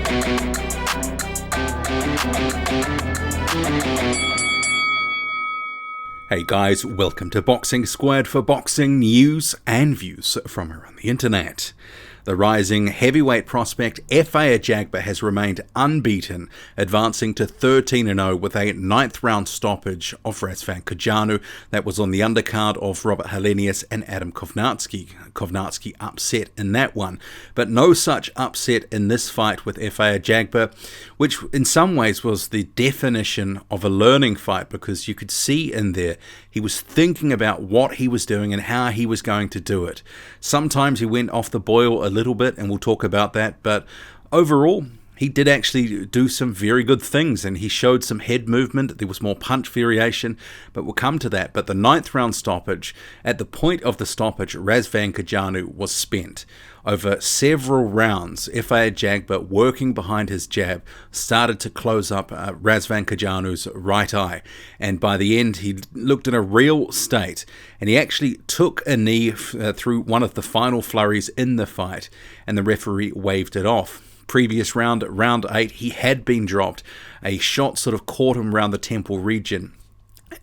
Hey guys, welcome to Boxing Squared for boxing news and views from around the internet. The rising heavyweight prospect Efe Ajagba has remained unbeaten, advancing to 13-0 with a 9th round stoppage of Razvan Cojanu. That was on the undercard of Robert Helenius and Adam Kovnatski. Kovnatski upset in that one, but no such upset in this fight with Efe Ajagba, which in some ways was the definition of a learning fight, because you could see in there he was thinking about what he was doing and how he was going to do it. Sometimes he went off the boil a little bit, and we'll talk about that, but overall he did actually do some very good things, and he showed some head movement. There was more punch variation, but we'll come to that. But the 9th round stoppage, at the point of the stoppage, Razvan Cojanu was spent. Over several rounds, Efe Ajagba, working behind his jab, started to close up Razvan Cojanu's right eye. And by the end, he looked in a real state. And he actually took a knee through one of the final flurries in the fight, and the referee waved it off. Previous round, round 8, he had been dropped. A shot sort of caught him around the temple region,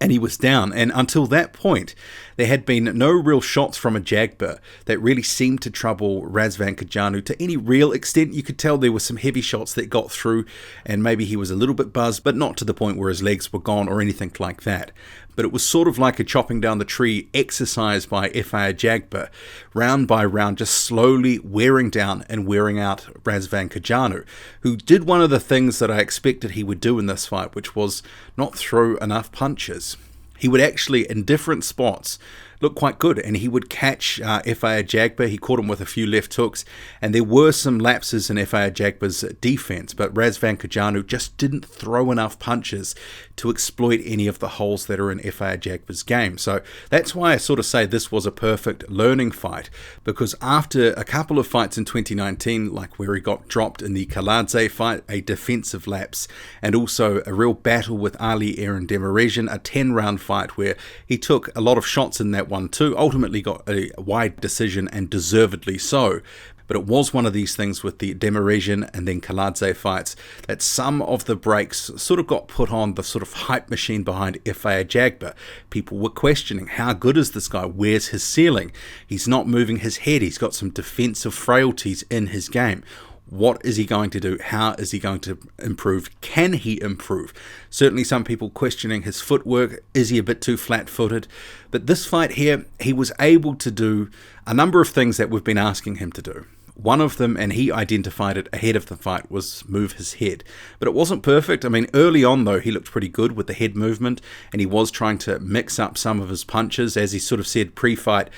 and he was down. And until that point, there had been no real shots from Ajagba that really seemed to trouble Razvan Cojanu to any real extent. You could tell there were some heavy shots that got through, and maybe he was a little bit buzzed, but not to the point where his legs were gone or anything like that. But it was sort of like a chopping down the tree exercise by Efe Ajagba, round by round, just slowly wearing down and wearing out Razvan Cojanu, who did one of the things that I expected he would do in this fight, which was not throw enough punches. He would actually, in different spots, look quite good, and he would catch Efe Ajagba. He caught him with a few left hooks, and there were some lapses in Efe Ajagba's defense, but Razvan Cojanu just didn't throw enough punches to exploit any of the holes that are in Efe Ajagba's game. So that's why I sort of say this was a perfect learning fight, because after a couple of fights in 2019, like where he got dropped in the Kaladze fight, a defensive lapse, and also a real battle with Ali Aaron Demirezhian, a 10-round fight where he took a lot of shots in that one too, ultimately got a wide decision, and deservedly so. But it was one of these things with the Demirezhian and then Kaladze fights that some of the breaks sort of got put on the sort of hype machine behind Efe Ajagba. People were questioning, how good is this guy? Where's his ceiling? He's not moving his head. He's got some defensive frailties in his game. What is he going to do? How is he going to improve? Can he improve? Certainly some people questioning his footwork. Is he a bit too flat-footed? But this fight here, he was able to do a number of things that we've been asking him to do. One of them, and he identified it ahead of the fight, was move his head. But it wasn't perfect. I mean, early on, though, he looked pretty good with the head movement, and he was trying to mix up some of his punches. As he sort of said pre-fight,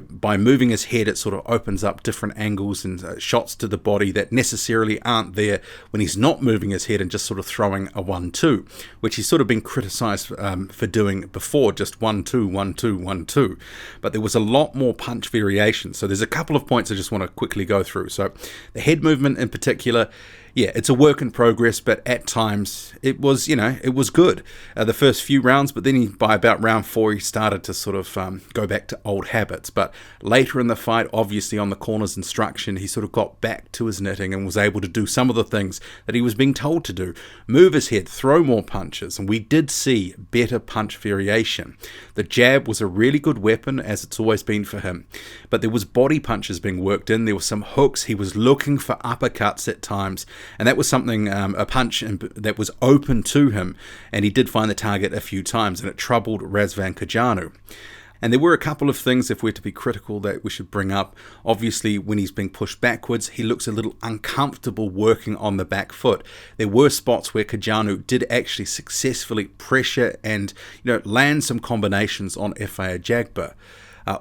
by moving his head, it sort of opens up different angles and shots to the body that necessarily aren't there when he's not moving his head and just sort of throwing a 1-2, which he's sort of been criticized for doing before, just 1-2, 1-2, 1-2. But there was a lot more punch variation. So there's a couple of points I just want to quickly go through. So the head movement in particular, yeah, it's a work in progress, but at times it was, it was good the first few rounds, but then by about round 4, he started to sort of go back to old habits. But later in the fight, obviously on the corner's instruction, he sort of got back to his knitting and was able to do some of the things that he was being told to do. Move his head, throw more punches, and we did see better punch variation. The jab was a really good weapon, as it's always been for him, but there was body punches being worked in. There were some hooks. He was looking for uppercuts at times, and that was something, a punch that was open to him, and he did find the target a few times, and it troubled Razvan Cojanu. And there were a couple of things, if we're to be critical, that we should bring up. Obviously, when he's being pushed backwards, he looks a little uncomfortable working on the back foot. There were spots where Cojanu did actually successfully pressure and land some combinations on Efe Ajagba.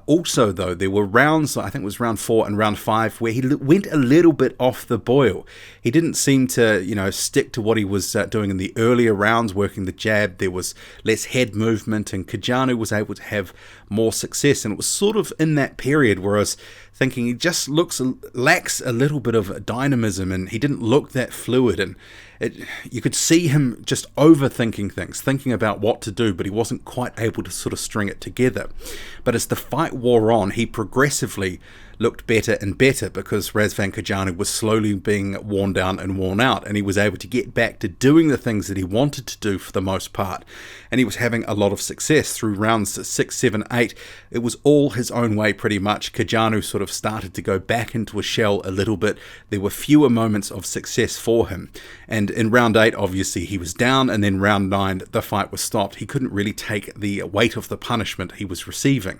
Also, though, there were rounds, I think it was round 4 and round 5, where he went a little bit off the boil. He didn't seem to, stick to what he was doing in the earlier rounds, working the jab. There was less head movement, and Cojanu was able to have more success. And it was sort of in that period where I was thinking he just lacks a little bit of dynamism, and he didn't look that fluid, and you could see him just overthinking things, thinking about what to do, but he wasn't quite able to sort of string it together. But as the fight wore on, he progressively looked better and better because Razvan Cojanu was slowly being worn down and worn out, and he was able to get back to doing the things that he wanted to do for the most part, and he was having a lot of success through rounds 6, 7, 8. It was all his own way pretty much. Cojanu sort of started to go back into a shell a little bit. There were fewer moments of success for him, and in round 8 obviously he was down, and then round 9 the fight was stopped. He couldn't really take the weight of the punishment he was receiving.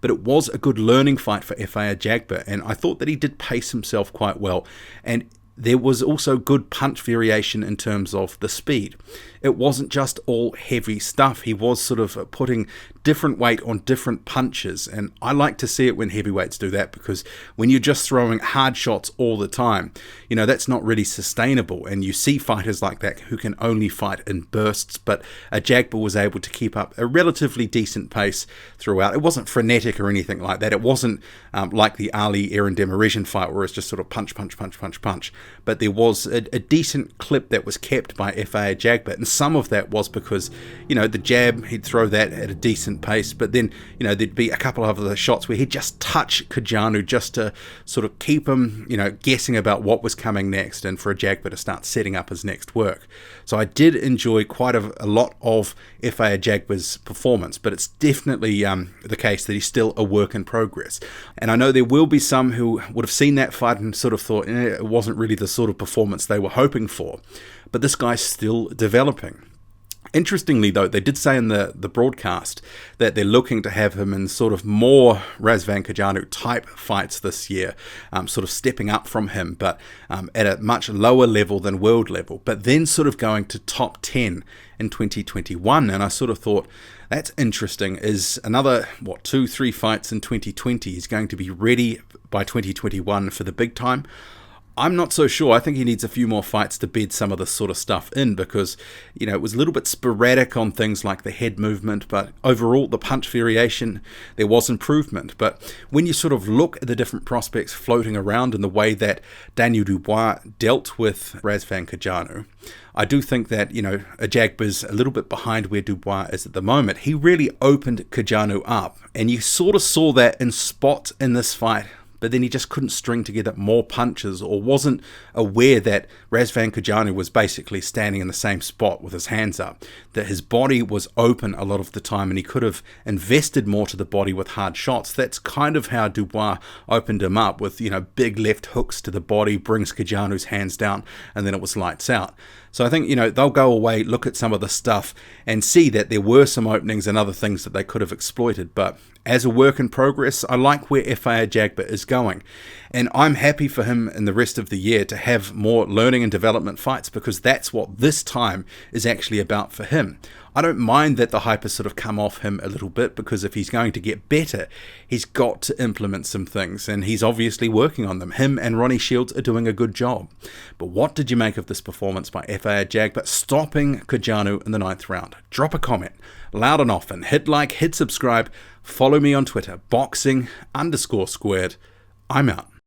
But it was a good learning fight for Efe Ajagba, and I thought that he did pace himself quite well, and there was also good punch variation in terms of the speed. It wasn't just all heavy stuff. He was sort of putting different weight on different punches, and I like to see it when heavyweights do that, because when you're just throwing hard shots all the time, that's not really sustainable, and you see fighters like that who can only fight in bursts, but Ajagba was able to keep up a relatively decent pace throughout. It wasn't frenetic or anything like that. It wasn't like the Ali-Aaron Demirjian fight where it's just sort of punch, punch, punch, punch, punch, but there was a decent clip that was kept by Efe Ajagba, and some of that was because, the jab, he'd throw that at a decent pace, but then, there'd be a couple of other shots where he'd just touch Cojanu just to sort of keep him, guessing about what was coming next, and for Ajagba to start setting up his next work. So I did enjoy quite a lot of Efe Ajagba's performance, but it's definitely the case that he's still a work in progress. And I know there will be some who would have seen that fight and sort of thought it wasn't really the sort of performance they were hoping for, but this guy's still developing. Interestingly, though, they did say in the broadcast that they're looking to have him in sort of more Razvan Cojanu type fights this year, sort of stepping up from him, but at a much lower level than world level, but then sort of going to top 10 in 2021. And I sort of thought, that's interesting. Is another, 2-3 fights in 2020 he's going to be ready by 2021 for the big time? I'm not so sure. I think he needs a few more fights to bed some of this sort of stuff in, because, it was a little bit sporadic on things like the head movement, but overall the punch variation, there was improvement. But when you sort of look at the different prospects floating around and the way that Daniel Dubois dealt with Razvan Cojanu, I do think that, Ajagba's a little bit behind where Dubois is at the moment. He really opened Cojanu up, and you sort of saw that in spots in this fight, but then he just couldn't string together more punches, or wasn't aware that Razvan Cojanu was basically standing in the same spot with his hands up, that his body was open a lot of the time, and he could have invested more to the body with hard shots. That's kind of how Dubois opened him up, with, big left hooks to the body, brings Kojanu's hands down, and then it was lights out. So I think, they'll go away, look at some of the stuff, and see that there were some openings and other things that they could have exploited. But as a work in progress, I like where Efe Ajagba is going. And I'm happy for him in the rest of the year to have more learning and development fights, because that's what this time is actually about for him. I don't mind that the hype has sort of come off him a little bit, because if he's going to get better, he's got to implement some things, and he's obviously working on them. Him and Ronnie Shields are doing a good job. But what did you make of this performance by Efe Ajagba stopping Cojanu in the 9th round? Drop a comment, loud and often, hit like, hit subscribe, follow me on Twitter, boxing_squared. I'm out.